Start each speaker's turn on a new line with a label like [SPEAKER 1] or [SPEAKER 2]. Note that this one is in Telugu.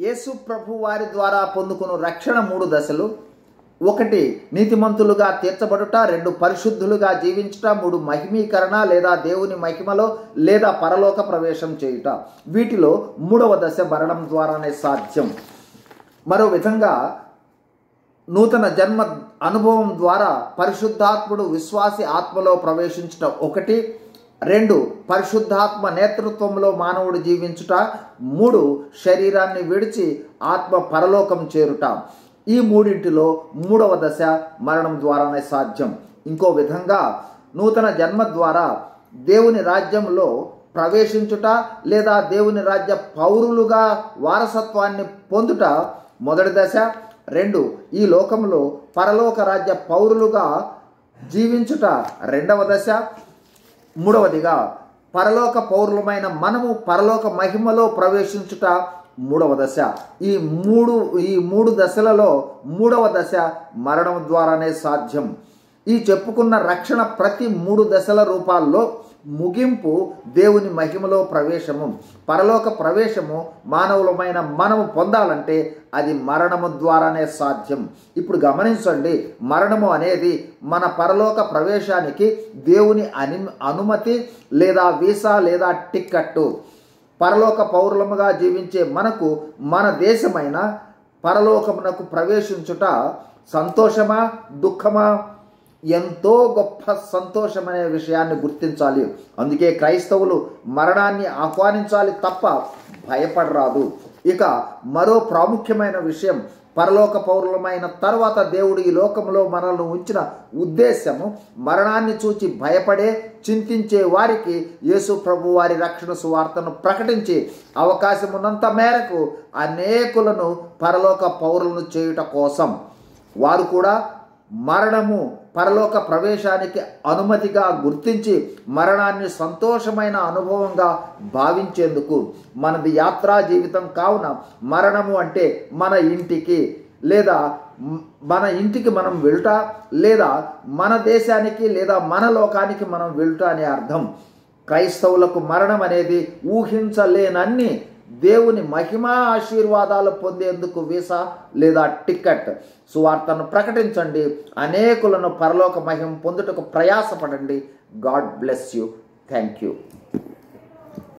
[SPEAKER 1] యేసు ప్రభు వారి ద్వారా పొందుకున్న రక్షణ 3 దశలు. 1 నీతిమంతులుగా తీర్చబడుట, 2 పరిశుద్ధులుగా జీవించుట, 3 మహిమీకరణ లేదా దేవుని మహిమలో లేదా పరలోక ప్రవేశం చేయుట. వీటిలో 3వ దశ మరణం ద్వారానే సాధ్యం. మరో విధంగా నూతన జన్మ అనుభవం ద్వారా పరిశుద్ధాత్ముడు విశ్వాసి ఆత్మలో ప్రవేశించుట 1, 2 పరిశుద్ధాత్మ నేతృత్వంలో మానవుడు జీవించుట, 3 శరీరాన్ని విడిచి ఆత్మ పరలోకం చేరుట. ఈ మూడింటిలో 3వ దశ మరణం ద్వారానే సాధ్యం. ఇంకో విధంగా నూతన జన్మ ద్వారా దేవుని రాజ్యంలో ప్రవేశించుట లేదా దేవుని రాజ్య పౌరులుగా వారసత్వాన్ని పొందుట మొదటి దశ. 2 ఈ లోకంలో పరలోక రాజ్య పౌరులుగా జీవించుట 2వ దశ. 3వదిగా పరలోక పౌరులమైన మనము పరలోక మహిమలో ప్రవేశించుట 3వ దశ. ఈ మూడు దశలలో 3వ దశ మరణం ద్వారానే సాధ్యం. ఈ చెప్పుకున్న రక్షణ ప్రతి 3 దశల రూపాల్లో ముగింపు దేవుని మహిమలో ప్రవేశము. పరలోక ప్రవేశము మానవులమైన మనము పొందాలంటే అది మరణము ద్వారానే సాధ్యం. ఇప్పుడు గమనించండి, మరణము అనేది మన పరలోక ప్రవేశానికి దేవుని అనుమతి లేదా వీసా లేదా టిక్కెట్టు. పరలోక పౌరులముగా జీవించే మనకు మన దేశమైన పరలోకమునకు ప్రవేశించుట సంతోషమా దుఃఖమా? ఎంతో గొప్ప సంతోషమనే విషయాన్ని గుర్తించాలి. అందుకే క్రైస్తవులు మరణాన్ని ఆహ్వానించాలి తప్ప భయపడరాదు. ఇక మరో ప్రాముఖ్యమైన విషయం, పరలోక పౌరులమైన తర్వాత దేవుడు ఈ లోకంలో మనల్ని ఉంచిన ఉద్దేశము మరణాన్ని చూచి భయపడే చింతించే వారికి యేసు ప్రభు వారి రక్షణ సువార్తను ప్రకటించి అవకాశం ఉన్నంత మేరకు అనేకులను పరలోక పౌరులను చేయుట కోసం వారు కూడా మరణము పరలోక ప్రవేశానికి అనుమతిగా గుర్తించి మరణాన్ని సంతోషమైన అనుభవంగా భావించేందుకు మనది యాత్రా జీవితం కావున మరణము అంటే మన ఇంటికి లేదా మన ఇంటికి మనం వెళ్ట లేదా మన దేశానికి లేదా మన లోకానికి మనం వెళ్ట అనే అర్థం. క్రైస్తవులకు మరణం అనేది ఊహించలేనన్ని దేవుని మహిమా ఆశీర్వాదాలు పొందేందుకు వీసా లేదా టికెట్. సువార్తను ప్రకటించండి, అనేకులను పరలోక మహిమ పొందుటకు ప్రయాసపడండి. God bless you. Thank you.